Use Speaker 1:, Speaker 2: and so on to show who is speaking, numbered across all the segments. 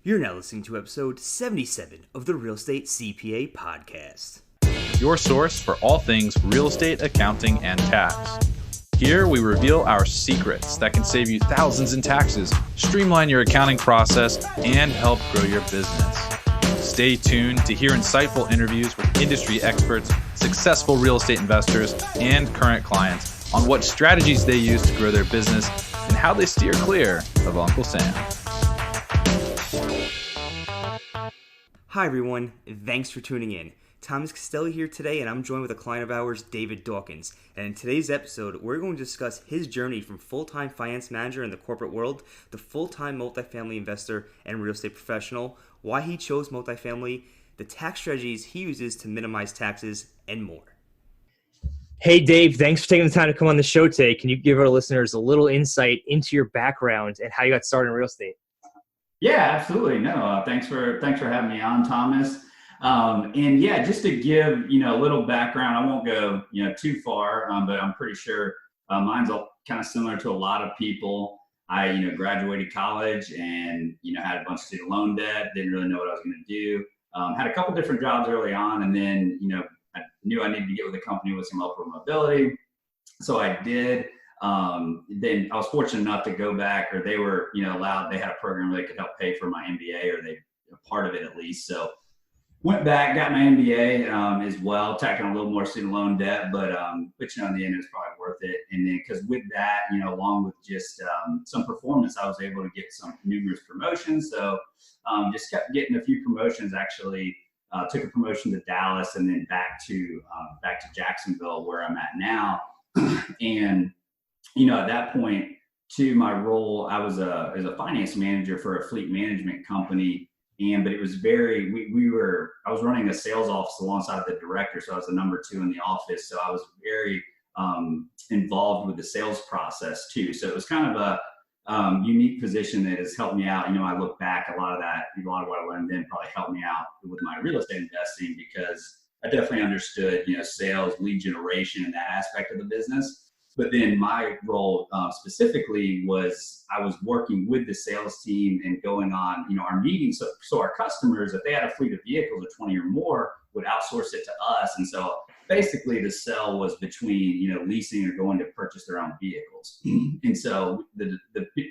Speaker 1: You're now listening to episode 77 of the Real Estate CPA podcast.
Speaker 2: Your source for all things real estate, accounting, and tax. Here we reveal our secrets that can save you thousands in taxes, streamline your accounting process, and help grow your business. Stay tuned to hear insightful interviews with industry experts, successful real estate investors, and current clients on what strategies they use to grow their business and how they steer clear of Uncle Sam.
Speaker 1: Hi everyone, thanks for tuning in. Thomas Castelli here today, and I'm joined with a client of ours, David Dawkins. And in today's episode, we're going to discuss his journey from full-time finance manager in the corporate world to full-time multifamily investor and real estate professional, why he chose multifamily, the tax strategies he uses to minimize taxes, and more. Hey Dave, thanks for taking the time to come on the show today. Can you give our listeners a little insight into your background and how you got started in real estate?
Speaker 3: Yeah, absolutely. No, thanks for having me on, Thomas. And yeah, just to give, a little background, I won't go, too far, but I'm pretty sure mine's kind of similar to a lot of people. I, graduated college and, had a bunch of student loan debt, didn't really know what I was going to do. Had a couple different jobs early on, and then, I knew I needed to get with a company with some upward mobility. So I did. Then I was fortunate enough to go back, or they were, allowed, they had a program where they could help pay for my MBA, or part of it at least. So went back, got my MBA as well, tacking on a little more student loan debt, but in the end it was probably worth it. And then because with that, along with just some performance, I was able to get some numerous promotions. So just kept getting a few promotions. Actually took a promotion to Dallas and then back to Jacksonville where I'm at now. And at that point, to my role, I was as a finance manager for a fleet management company. But it was I was running a sales office alongside the director. So I was the number 2 in the office. So I was very involved with the sales process too. So it was kind of a unique position that has helped me out. I look back, a lot of what I learned then probably helped me out with my real estate investing, because I definitely understood, sales, lead generation, and that aspect of the business. But then my role specifically was I was working with the sales team and going on, our meetings. So our customers, if they had a fleet of vehicles of 20 or more, would outsource it to us. And so basically the sell was between, leasing or going to purchase their own vehicles. And so the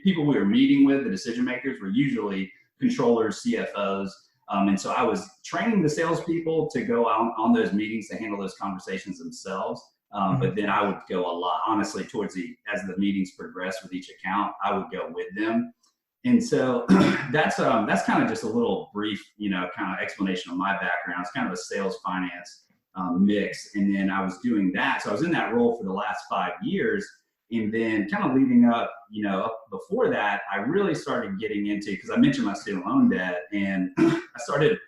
Speaker 3: people we were meeting with, the decision makers, were usually controllers, CFOs. And so I was training the salespeople to go out on those meetings to handle those conversations themselves. But then I would go a lot, honestly, as the meetings progressed with each account, I would go with them. And so that's kind of just a little brief, kind of explanation of my background. It's kind of a sales finance mix. And then I was doing that. So I was in that role for the last 5 years. And then kind of leading up, up before that, I really started getting into, because I mentioned my student loan debt, and I started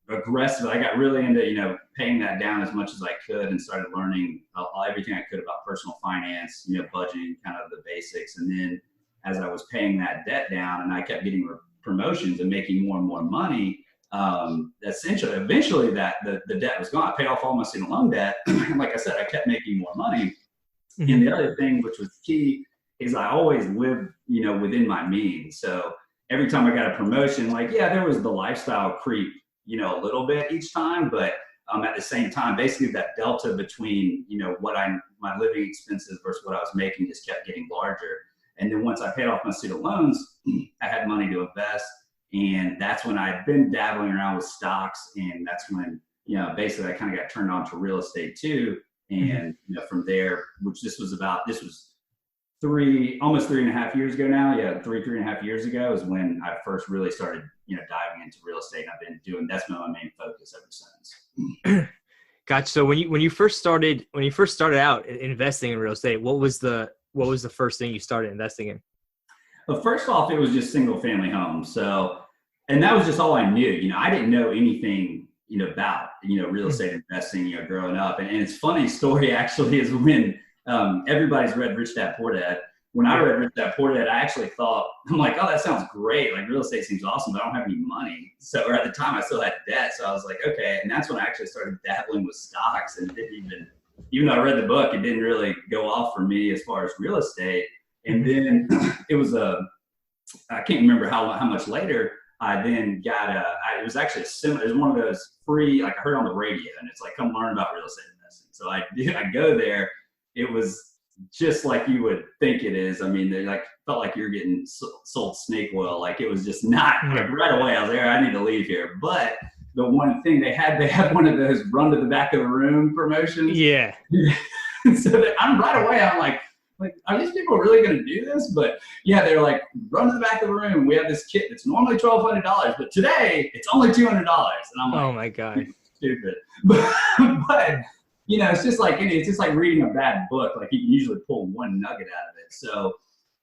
Speaker 3: aggressive. I got really into, paying that down as much as I could, and started learning everything I could about personal finance, budgeting, kind of the basics. And then as I was paying that debt down and I kept getting promotions and making more and more money, eventually that the debt was gone. I paid off all my student loan debt. And like I said, I kept making more money. Mm-hmm. And the other thing, which was key, is I always lived, within my means. So every time I got a promotion, there was the lifestyle creep, a little bit each time, but at the same time, basically that delta between, my living expenses versus what I was making just kept getting larger. And then once I paid off my student loans, I had money to invest. And that's when I'd been dabbling around with stocks. And that's when, basically I kind of got turned on to real estate too. And, from there, this was almost 3.5 years ago now. Yeah, 3.5 years ago is when I first really started, diving into real estate. And I've been that's been my main focus ever since.
Speaker 1: Gotcha. So when you first started out investing in real estate, what was the first thing you started investing in?
Speaker 3: Well, first off, it was just single family homes. So, and that was just all I knew. I didn't know anything, about, real estate investing, growing up. And it's funny story actually is when everybody's read Rich Dad Poor Dad. When I read Rich Dad Poor Dad, I actually thought, I'm like, oh, that sounds great. Like real estate seems awesome, but I don't have any money. So, or at the time I still had debt. So I was like, okay. And that's when I actually started dabbling with stocks, and didn't even though I read the book, it didn't really go off for me as far as real estate. And then it was I can't remember how much later, I then it was actually it was one of those free, like I heard on the radio, and it's like, come learn about real estate investing. So I go there. It was just like you would think it is. I mean, they like felt like you're getting sold snake oil. Like it was just not like right away. I was like, I need to leave here. But the one thing they had one of those run to the back of the room promotions.
Speaker 1: Yeah.
Speaker 3: So I'm right away. I'm like, are these people really going to do this? But yeah, they're like, run to the back of the room. We have this kit that's normally $1,200, but today it's only $200. And I'm like,
Speaker 1: oh my God,
Speaker 3: stupid. But you know, it's just like reading a bad book. Like you can usually pull one nugget out of it. So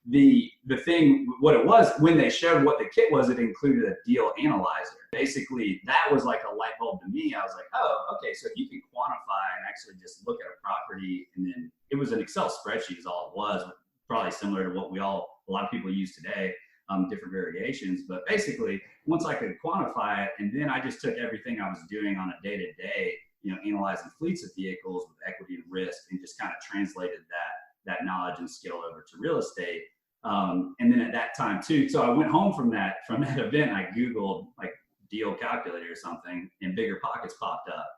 Speaker 3: the thing, what it was when they showed what the kit was, it included a deal analyzer. Basically, that was like a light bulb to me. I was like, oh, okay. So if you can quantify and actually just look at a property, and then it was an Excel spreadsheet is all it was, probably similar to what a lot of people use today, different variations. But basically, once I could quantify it, and then I just took everything I was doing on a day-to-day, you know, analyzing fleets of vehicles with equity and risk, and just kind of translated that knowledge and skill over to real estate. And then at that time too, so I went home from that event, I Googled like deal calculator or something, and Bigger Pockets popped up.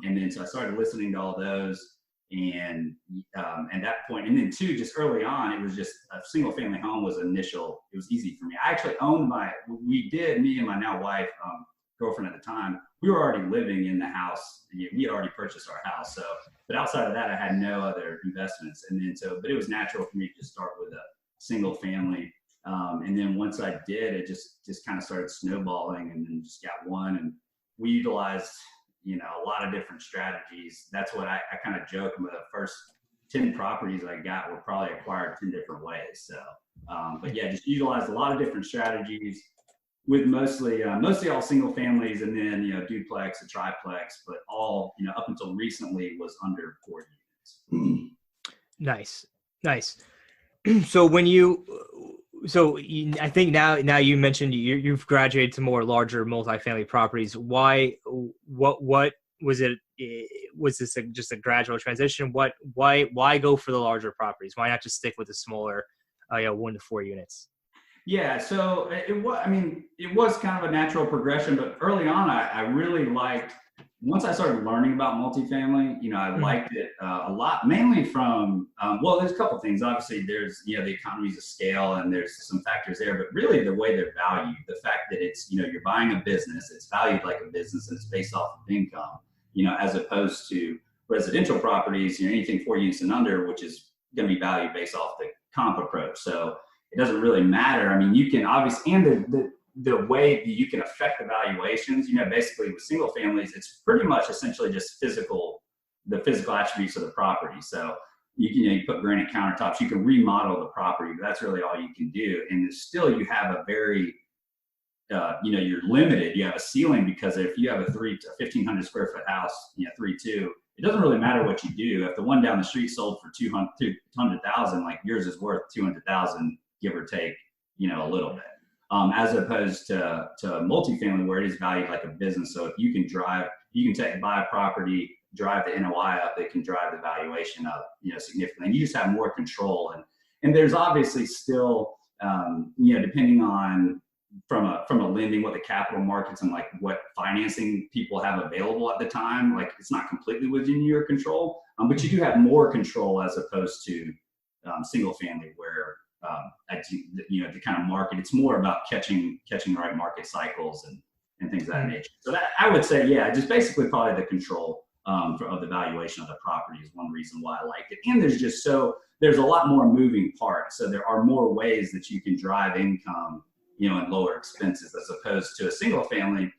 Speaker 3: And then so I started listening to all those, and at that point, and then too, just early on, it was just a single family home was initial. It was easy for me. I actually owned me and my now wife, girlfriend at the time, we were already living in the house. We had already purchased our house. So, but outside of that, I had no other investments. And then but it was natural for me to just start with a single family. And then once I did, it just kind of started snowballing, and then just got one. And we utilized, you know, a lot of different strategies. That's what I kind of joke with. The first 10 properties I got were probably acquired 10 different ways. So, but yeah, just utilized a lot of different strategies, with mostly all single families, and then, you know, duplex, a triplex, but all, you know, up until recently was under 4 units.
Speaker 1: Nice. So I think now you mentioned you've graduated to more larger multifamily properties. What was it? Was this just a gradual transition? Why go for the larger properties? Why not just stick with the smaller, 1 to 4 units?
Speaker 3: Yeah, so it was kind of a natural progression, but early on, I really liked, once I started learning about multifamily, you know, I liked it a lot, mainly from, there's a couple of things. Obviously, there's, you know, the economies of scale, and there's some factors there, but really the way they're valued, the fact that it's, you know, you're buying a business, it's valued like a business, and it's based off of income, you know, as opposed to residential properties, you know, anything 4 units and under, which is going to be valued based off the comp approach. So it doesn't really matter. I mean, you can obviously, and the way that you can affect the valuations, you know, basically with single families, it's pretty much essentially just the physical attributes of the property. So you put granite countertops, you can remodel the property, but that's really all you can do. And still you have a very, you're limited. You have a ceiling, because if you have a 1,500 square foot house, you know, 3.2, it doesn't really matter what you do. If the one down the street sold for 200,000, like yours is worth 200,000, give or take, you know, a little bit. As opposed to multifamily, where it is valued like a business. So if you can buy a property, drive the NOI up, it can drive the valuation up, you know, significantly. And you just have more control. And there's obviously still, depending on from a lending, what the capital markets and like what financing people have available at the time, like it's not completely within your control, but you do have more control as opposed to single family, where the kind of market, it's more about catching the right market cycles and things of that nature. So that, I would say, yeah, just basically probably the control of the valuation of the property is one reason why I liked it. And there's a lot more moving parts. So there are more ways that you can drive income, you know, and lower expenses, as opposed to a single family.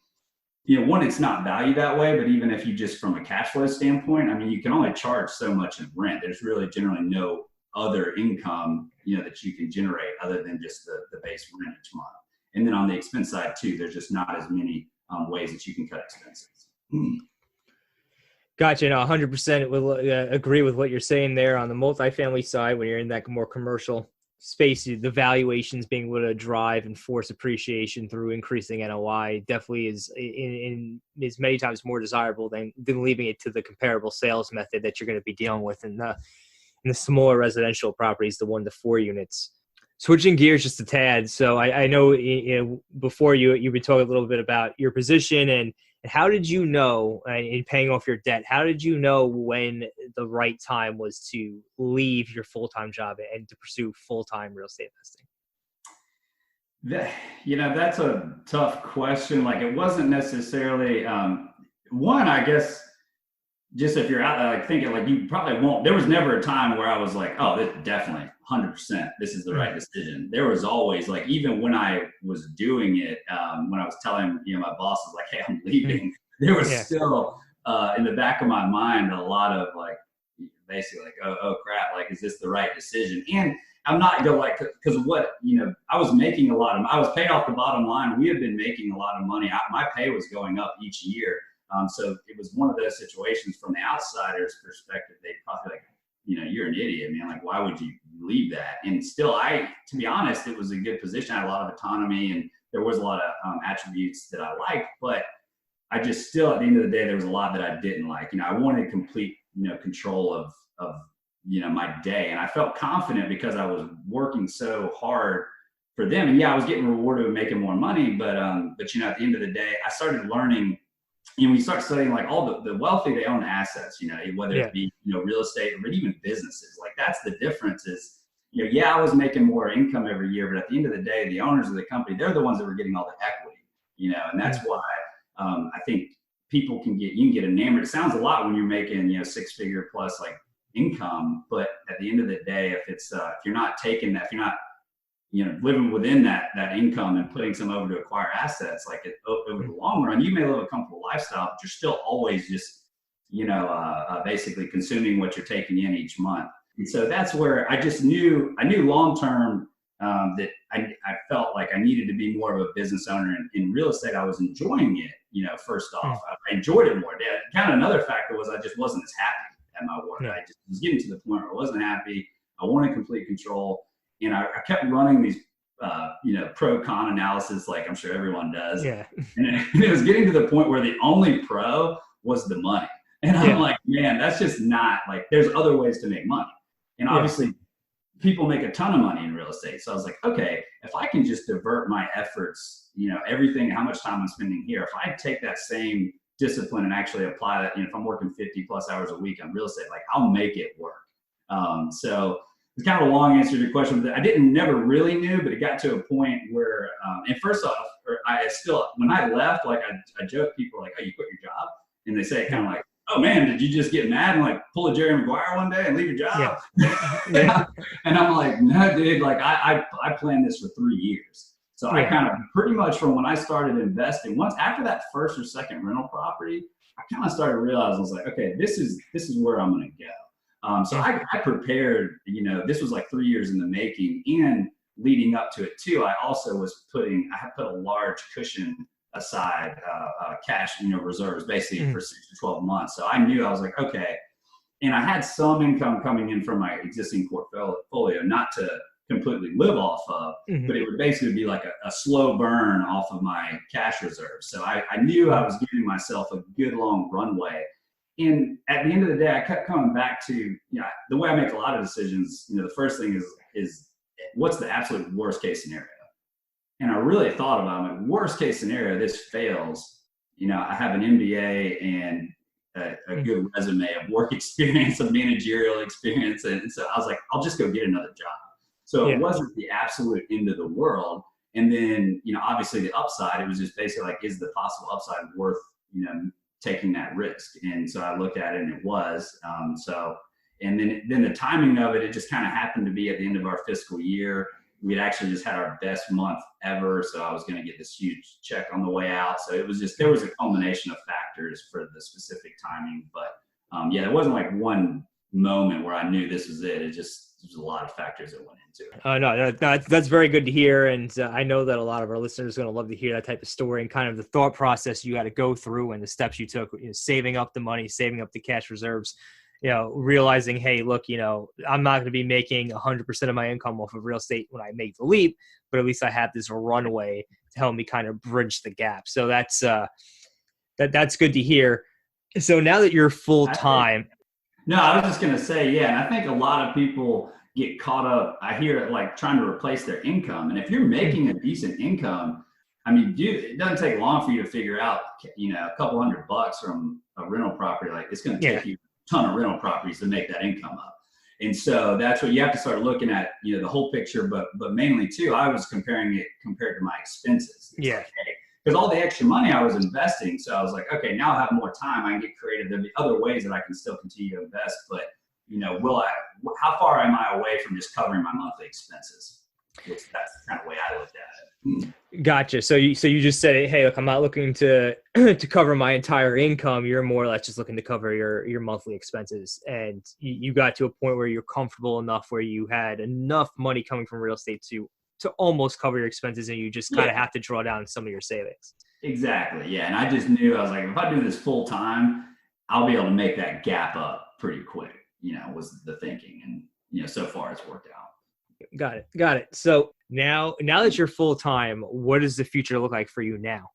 Speaker 3: You know, one, it's not valued that way, but even if you just from a cash flow standpoint, I mean, you can only charge so much in rent. There's really generally no other income, you know, that you can generate other than just the base rent each month. And then on the expense side too, there's just not as many ways that you can cut expenses.
Speaker 1: Gotcha. No, 100% will agree with what you're saying there. On the multifamily side, when you're in that more commercial space, the valuations being able to drive and force appreciation through increasing NOI definitely is is many times more desirable than leaving it to the comparable sales method that you're going to be dealing with in the smaller residential properties, the 1 to 4 units. Switching gears just a tad. So I know, before you would talk a little bit about your position and how did you know, in paying off your debt, how did you know when the right time was to leave your full-time job and to pursue full-time real estate investing?
Speaker 3: That's a tough question. Like it wasn't necessarily one, I guess, just if you're out there like thinking like you probably won't. There was never a time where I was like, oh, this definitely 100%, this is the right decision. There was always like, even when I was doing it, when I was telling my bosses like, hey, I'm leaving, there was still in the back of my mind a lot of like basically like, oh crap, like is this the right decision? And I'm not going like, because what I was making I was paid off the bottom line. We had been making a lot of money. My pay was going up each year. So it was one of those situations from the outsider's perspective, they probably like, you're an idiot, man. Like, why would you leave that? And still, to be honest, it was a good position. I had a lot of autonomy and there was a lot of attributes that I liked, but I just still, at the end of the day, there was a lot that I didn't like. I wanted complete, control of my day. And I felt confident because I was working so hard for them. And yeah, I was getting rewarded with making more money, but at the end of the day, I started learning. When you start studying like all the wealthy, they own assets, whether it be, real estate or even businesses. Like that's the difference is, I was making more income every year, but at the end of the day, the owners of the company, they're the ones that were getting all the equity, and that's why I think you can get enamored. It sounds a lot when you're making, 6-figure plus like income, but at the end of the day, if you're not taking that, if you're not living within that income and putting some over to acquire assets, like over the long run, you may live a comfortable lifestyle, but you're still always just, basically consuming what you're taking in each month. And so that's where I knew long-term that I felt like I needed to be more of a business owner in real estate. I was enjoying it, first off, I enjoyed it more. Kind of another factor was I just wasn't as happy at my work. I just was getting to the point where I wasn't happy. I wanted complete control. And I kept running these, pro-con analysis, like I'm sure everyone does. Yeah. And it was getting to the point where the only pro was the money. And I'm like, man, that's just not like, there's other ways to make money. And obviously people make a ton of money in real estate. So I was like, okay, if I can just divert my efforts, everything, how much time I'm spending here, if I take that same discipline and actually apply that, if I'm working 50 plus hours a week on real estate, like I'll make it work. So it's kind of a long answer to your question. I never really knew, but it got to a point where, and first off, when I left, like I joke people like, oh, you quit your job? And they say kind of like, oh man, did you just get mad and like pull a Jerry Maguire one day and leave your job? Yeah. And I'm like, no, dude, like I planned this for 3 years. So I kind of pretty much from when I started investing, once after that first or second rental property, I kind of started realizing, I was like, okay, this is where I'm going to go. So I prepared, this was like 3 years in the making, and leading up to it too, I also I had put a large cushion aside, cash, reserves basically for 6 to 12 months. So I knew, I was like, okay. And I had some income coming in from my existing portfolio, not to completely live off of, but it would basically be like a slow burn off of my cash reserves. So I knew I was giving myself a good long runway. And at the end of the day, I kept coming back to, the way I make a lot of decisions, the first thing is what's the absolute worst case scenario? And I really thought about it. Worst case scenario, this fails. I have an MBA and a good resume of work experience, of managerial experience. And so I was like, I'll just go get another job. So it wasn't the absolute end of the world. And then, obviously the upside, it was just basically like, is the possible upside worth, taking that risk? And so I looked at it and it was, and then the timing of it, it just kind of happened to be at the end of our fiscal year. We'd actually just had our best month ever. So I was going to get this huge check on the way out. So it was just, there was a culmination of factors for the specific timing, but there wasn't like one moment where I knew this was it. There's a lot of factors that went into it.
Speaker 1: No, that's very good to hear. And I know that a lot of our listeners are going to love to hear that type of story and kind of the thought process you had to go through and the steps you took, saving up the money, saving up the cash reserves, realizing, hey, look, I'm not going to be making 100% of my income off of real estate when I make the leap, but at least I have this runway to help me kind of bridge the gap. So that's good to hear. So now that you're full time.
Speaker 3: No, I was just going to say, and I think a lot of people get caught up. I hear it like trying to replace their income. And if you're making a decent income, I mean, dude, it doesn't take long for you to figure out, a couple $100 from a rental property. Like it's going to take you a ton of rental properties to make that income up. And so that's what you have to start looking at, the whole picture, but mainly too, I was comparing it compared to my expenses. It's like, hey, because all the extra money I was investing. So I was like, okay, now I have more time. I can get creative. There'll be other ways that I can still continue to invest, but how far am I away from just covering my monthly expenses? That's the kind of way I looked at it.
Speaker 4: Gotcha. So you just said, hey, look, I'm not looking to to cover my entire income. You're more or less just looking to cover your monthly expenses. And you got to a point where you're comfortable enough where you had enough money coming from real estate to almost cover your expenses, and you just kind of have to draw down some of your savings.
Speaker 3: Exactly. Yeah. And I just knew, I was like, if I do this full time, I'll be able to make that gap up pretty quick, was the thinking. And, so far it's worked out.
Speaker 4: Got it. So now that you're full time, what does the future look like for you now?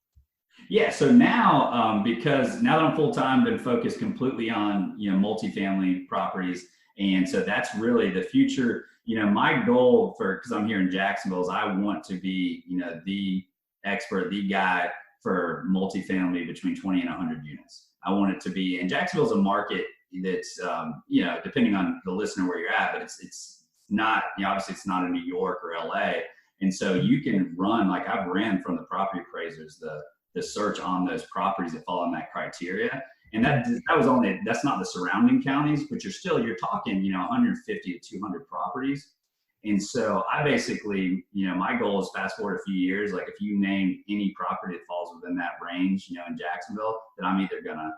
Speaker 3: Yeah. So now, because now that I'm full time, been focused completely on, multifamily properties. And so that's really the future. My goal because I'm here in Jacksonville is I want to be, the expert, the guy for multifamily between 20 and 100 units. I want it to be, and Jacksonville's a market that's, depending on the listener where you're at, but it's not, obviously it's not in New York or LA. And so you can run, like I've ran from the property appraisers, the search on those properties that fall in that criteria. And that's not the surrounding counties, but you're talking, 150 to 200 properties. And so I basically, my goal is fast forward a few years. Like if you name any property that falls within that range, in Jacksonville, then I'm either going to,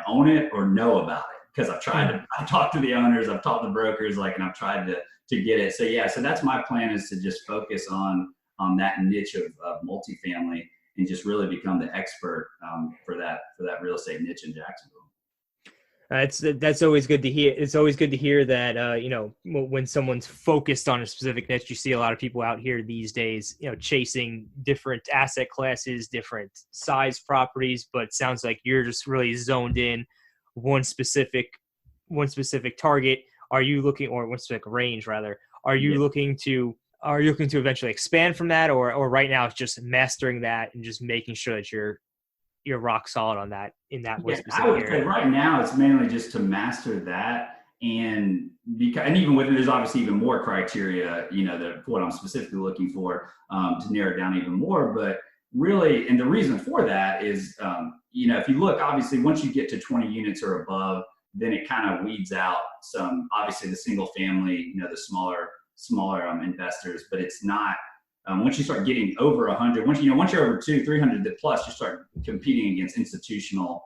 Speaker 3: own it or know about it. Because I've talked to the owners, I've talked to brokers, and I've tried to get it. So yeah, so that's my plan, is to just focus on that niche of multifamily and just really become the expert for that real estate niche in Jacksonville.
Speaker 4: That's always good to hear. It's always good to hear that, when someone's focused on a specific niche. You see a lot of people out here these days, chasing different asset classes, different size properties, but it sounds like you're just really zoned in one specific target. Are you looking, or one specific range rather, are you looking to eventually expand from that, or right now it's just mastering that and just making sure that you're rock solid on that in that one specific
Speaker 3: I would
Speaker 4: area?
Speaker 3: say right now it's mainly just to master that, and even with it, there's obviously even more criteria, that what I'm specifically looking for, to narrow it down even more. But really, and the reason for that is, if you look, obviously once you get to 20 units or above, then it kind of weeds out some, obviously the single family, the smaller investors, but it's not. Once you start getting over 100, once you're over 200-300 plus, you start competing against institutional,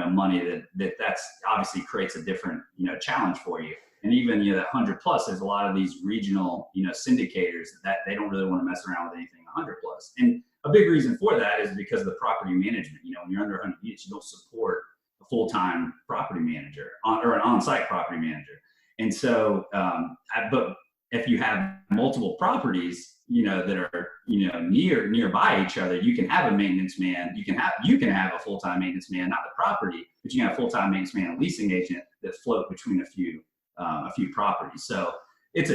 Speaker 3: money that's obviously creates a different, challenge for you. And even, that 100 plus, there's a lot of these regional, syndicators that they don't really want to mess around with anything 100 plus. And a big reason for that is because of the property management. When you're under 100 units, you don't support a full-time property manager or an on-site property manager. And so, but if you have multiple properties, that are, nearby each other, you can have a maintenance man. You can have a full-time maintenance man, not the property, but you can have a full-time maintenance man and leasing agent that float between a few properties. So it's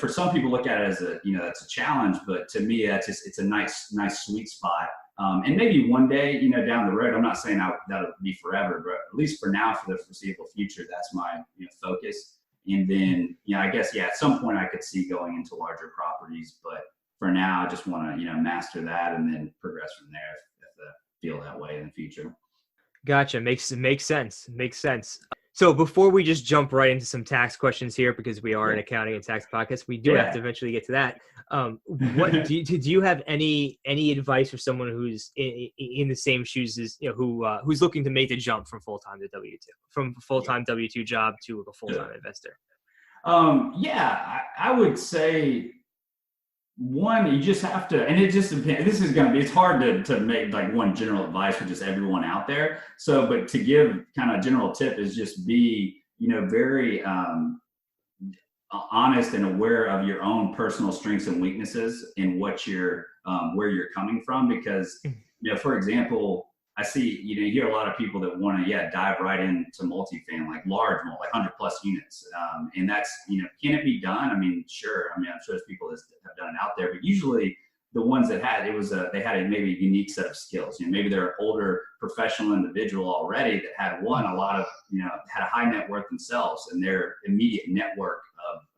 Speaker 3: for some people look at it as that's a challenge, but to me, it's a nice sweet spot. And maybe one day, down the road, I'm not saying that'll be forever, but at least for now, for the foreseeable future, that's my focus. And then, I guess, at some point I could see going into larger properties, but for now, I just want to, master that and then progress from there if I feel that way in the future.
Speaker 4: Gotcha. Makes sense. So before we just jump right into some tax questions here, because we are an accounting and tax podcast, we do have to eventually get to that. What do you have any advice for someone who's in the same shoes as who's looking to make the jump from full-time to W-2, from full-time W-2 job to a full-time investor?
Speaker 3: I would say, one, you just have to, and it just depends. It's hard to make like one general advice for just everyone out there. So, but to give kind of a general tip is just be, very honest and aware of your own personal strengths and weaknesses and what where you're coming from. Because, for example, I see, you hear a lot of people that want to, dive right into multifamily, like large, like 100 plus units. And that's, can it be done? I mean, sure. I mean, I'm sure there's people that have done it out there, but usually the ones that had, they had a maybe unique set of skills. Maybe they're an older professional individual already that had a lot of, had a high net worth themselves, and their immediate network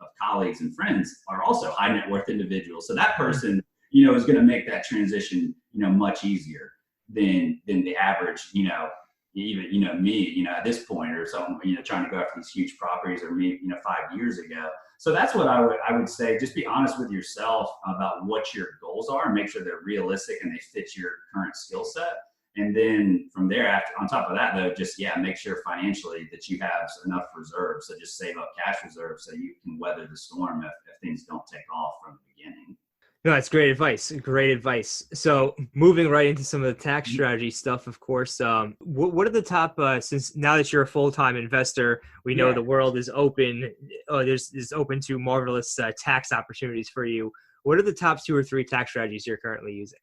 Speaker 3: of colleagues and friends are also high net worth individuals. So that person, is going to make that transition, much easier than the average, even, me, at this point or something, trying to go after these huge properties, or me, 5 years ago. So that's what I would say. Just be honest with yourself about what your goals are, and make sure they're realistic and they fit your current skill set. And then from there, on top of that, though, just, make sure financially that you have enough reserves. So just save up cash reserves so you can weather the storm if things don't take off from the beginning.
Speaker 4: No, that's great advice. Great advice. So moving right into some of the tax strategy stuff, of course, what are the top, since now that you're a full-time investor, we know the world is open, is open to marvelous tax opportunities for you. What are the top 2 or 3 tax strategies you're currently using?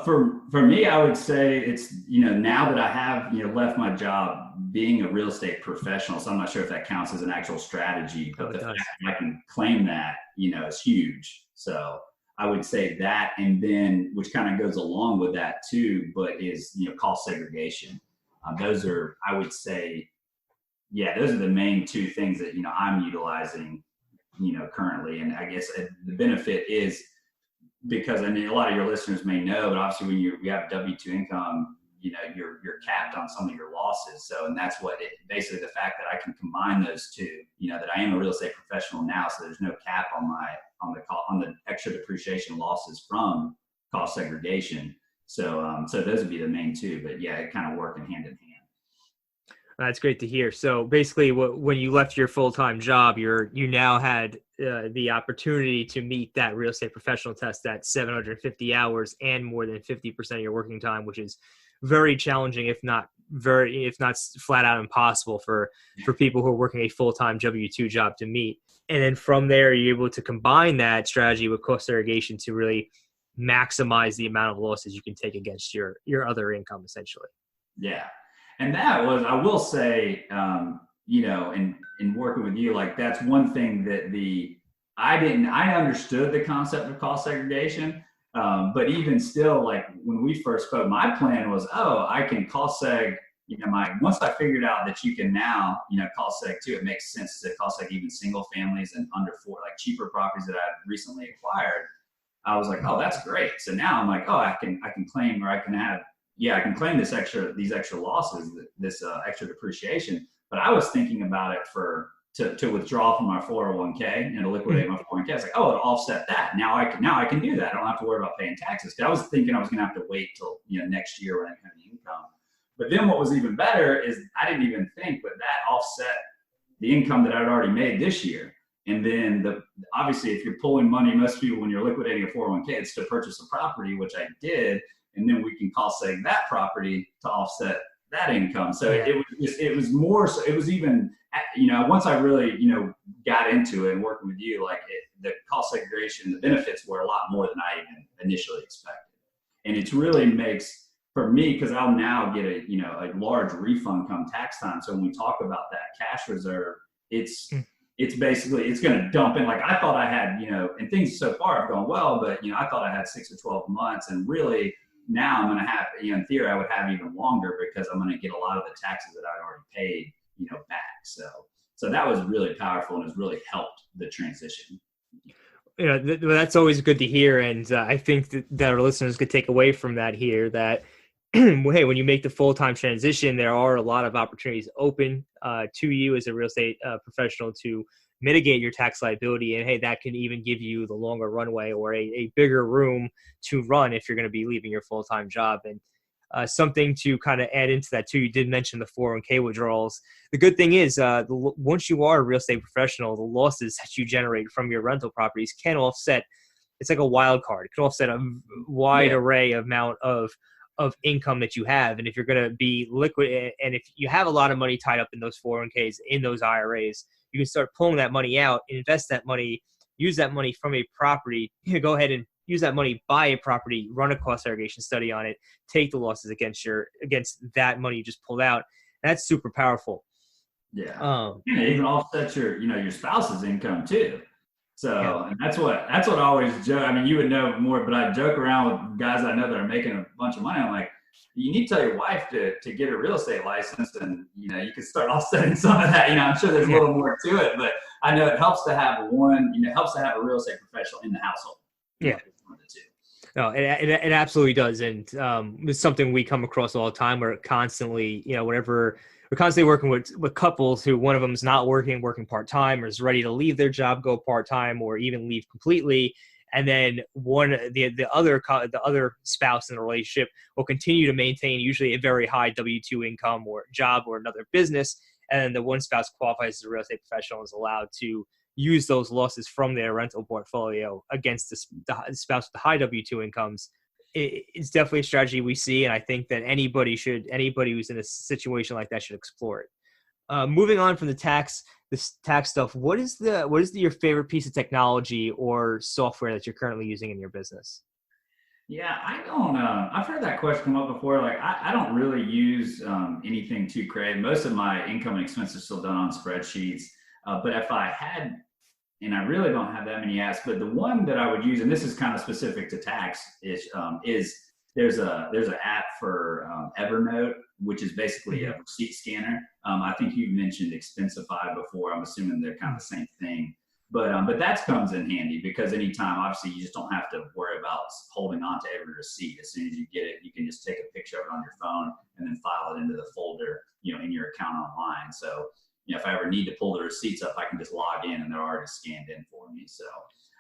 Speaker 3: For me, I would say it's, now that I have, left my job being a real estate professional, so I'm not sure if that counts as an actual strategy, but the fact that I can claim that, is huge. So I would say that, and then, which kind of goes along with that too, but is, cost segregation. Those are, I would say, those are the main 2 things that, I'm utilizing, currently. And I guess the benefit is, because, I mean, a lot of your listeners may know, but obviously when you have W-2 income, you're capped on some of your losses. So, and that's what basically the fact that I can combine those 2, that I am a real estate professional now, so there's no cap on the extra depreciation losses from cost segregation. So, so those would be the main 2, but it kind of working hand in hand.
Speaker 4: That's great to hear. So basically, when you left your full-time job, you now had the opportunity to meet that real estate professional test at 750 hours and more than 50% of your working time, which is very challenging, if not flat out impossible for people who are working a full-time W-2 job to meet. And then from there, you're able to combine that strategy with cost segregation to really maximize the amount of losses you can take against your other income, essentially.
Speaker 3: Yeah. And that was, I will say, in working with you, like, that's one thing that I understood the concept of cost segregation. But even still, like, when we first spoke, my plan was, I can cost seg, once I figured out that you can now, cost seg too, it makes sense to cost seg even single families and under 4, like cheaper properties that I've recently acquired. I was like, that's great. So now I'm like, I can claim, or I can claim these extra losses, this extra depreciation. But I was thinking about it to withdraw from my 401k and to liquidate my 401k. I was like, it'll offset that. Now I can do that. I don't have to worry about paying taxes. I was thinking I was going to have to wait till next year when I have the income. But then what was even better is I didn't even think, but that offset the income that I'd already made this year. And then obviously, if you're pulling money, most people, when you're liquidating a 401k, it's to purchase a property, which I did. And then we can cost seg that property to offset that income. So it was more, so it was even, once I really, got into it and working with you, like, the cost segregation, the benefits were a lot more than I even initially expected. And it really makes, for me, because I'll now get a large refund come tax time. So when we talk about that cash reserve, it's basically, it's going to dump in. Like, I thought I had, and things so far have gone well, but, I thought I had 6 or 12 months, and really, now I'm going to have, in theory, I would have even longer, because I'm going to get a lot of the taxes that I'd already paid, back. So that was really powerful, and has really helped the transition.
Speaker 4: That's always good to hear. And I think that our listeners could take away from that here that, hey, when you make the full-time transition, there are a lot of opportunities open to you as a real estate professional to mitigate your tax liability. And hey, that can even give you the longer runway or a bigger room to run if you're going to be leaving your full-time job. And something to kind of add into that too, you did mention the 401k withdrawals. The good thing is once you are a real estate professional, the losses that you generate from your rental properties can offset. It's like a wild card. It can offset a wide array amount of income that you have. And if you're going to be liquid, and if you have a lot of money tied up in those 401ks, in those IRAs, you can start pulling that money out, invest that money, use that money from a property, go ahead and use that money, buy a property, run a cost segregation study on it, take the losses against that money you just pulled out. That's super powerful.
Speaker 3: Yeah. It even offsets your spouse's income too. So and that's what I always joke. I mean, you would know more, but I joke around with guys I know that are making a bunch of money. I'm like, you need to tell your wife to get a real estate license, and you can start offsetting some of that. I'm sure there's a little more to it, but I know it helps to have helps to have a real estate professional in the household.
Speaker 4: Yeah. No, it absolutely does. And it's something we come across all the time. We're constantly, we're constantly working with couples who one of them is not working part-time, or is ready to leave their job, go part-time, or even leave completely. And then the other spouse in the relationship will continue to maintain usually a very high W-2 income or job or another business. And then the one spouse qualifies as a real estate professional and is allowed to use those losses from their rental portfolio against the spouse with the high W-2 incomes. It's definitely a strategy we see, and I think that anybody who's in a situation like that should explore it. Moving on from the tax stuff, what is your favorite piece of technology or software that you're currently using in your business?
Speaker 3: Yeah, I don't know. I've heard that question come up before. Like, I don't really use anything too creative. Most of my income and expenses are still done on spreadsheets. But if I had, and I really don't have that many apps, but the one that I would use, and this is kind of specific to tax, is there's an app for Evernote, which is basically a receipt scanner. I think you've mentioned Expensify before. I'm assuming they're kind of the same thing. But that comes in handy because anytime, obviously, you just don't have to worry about holding on to every receipt. As soon as you get it, you can just take a picture of it on your phone and then file it into the folder, in your account online. So, if I ever need to pull the receipts up, I can just log in and they're already scanned in for me. So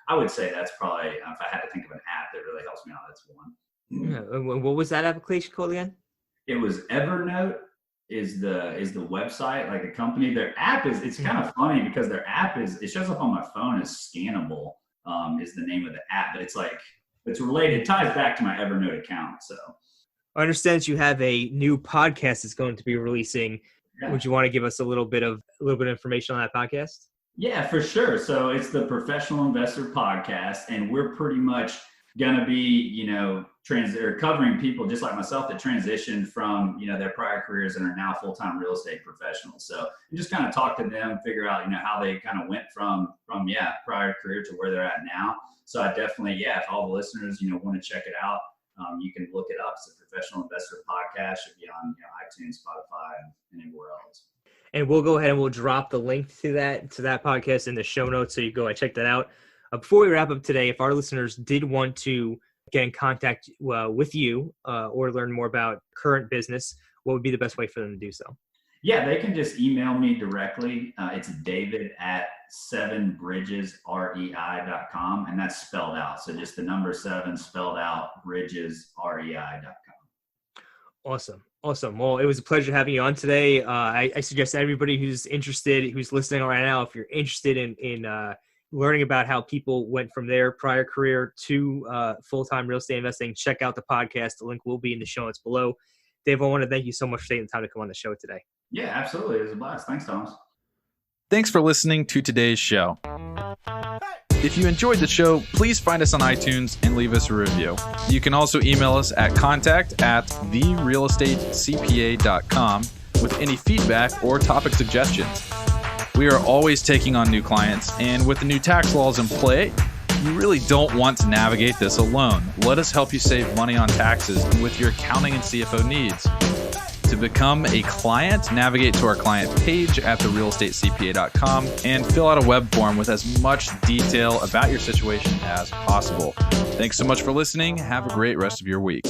Speaker 3: I would say that's probably, if I had to think of an app that really helps me out, that's one.
Speaker 4: Yeah. What was that application called again?
Speaker 3: It was Evernote is the website, like the company. Their app it's kind of funny because their app it shows up on my phone as Scannable, is the name of the app, but it's related, it ties back to my Evernote account. So
Speaker 4: I understand that you have a new podcast that's going to be releasing. Yeah. Would you want to give us a little bit of information on that podcast?
Speaker 3: Yeah, for sure. So it's the Professional Investor Podcast, and we're pretty much going to be, covering people just like myself that transitioned from, their prior careers and are now full-time real estate professionals. So we just kind of talk to them, figure out, how they kind of went from prior career to where they're at now. So I definitely, if all the listeners, want to check it out, you can look it up. It's a Professional Investor Podcast. Should be on iTunes, Spotify, and anywhere else.
Speaker 4: And we'll go ahead and we'll drop the link to that podcast in the show notes, so you go and check that out. Before we wrap up today, if our listeners did want to get in contact with you or learn more about current business, what would be the best way for them to do so?
Speaker 3: Yeah, they can just email me directly. It's david@7bridgesrei.com, and that's spelled out. So just the number 7 spelled out, bridgesrei.com.
Speaker 4: Awesome. Well, it was a pleasure having you on today. I suggest everybody who's interested, who's listening right now, if you're interested in learning about how people went from their prior career to full-time real estate investing, check out the podcast. The link will be in the show notes below. Dave, I want to thank you so much for taking the time to come on the show today.
Speaker 3: Yeah, absolutely. It was a blast. Thanks, Thomas.
Speaker 2: Thanks for listening to today's show. If you enjoyed the show, please find us on iTunes and leave us a review. You can also email us at contact@therealestatecpa.com with any feedback or topic suggestions. We are always taking on new clients, and with the new tax laws in play, you really don't want to navigate this alone. Let us help you save money on taxes and with your accounting and CFO needs. To become a client, navigate to our client page at therealestatecpa.com and fill out a web form with as much detail about your situation as possible. Thanks so much for listening. Have a great rest of your week.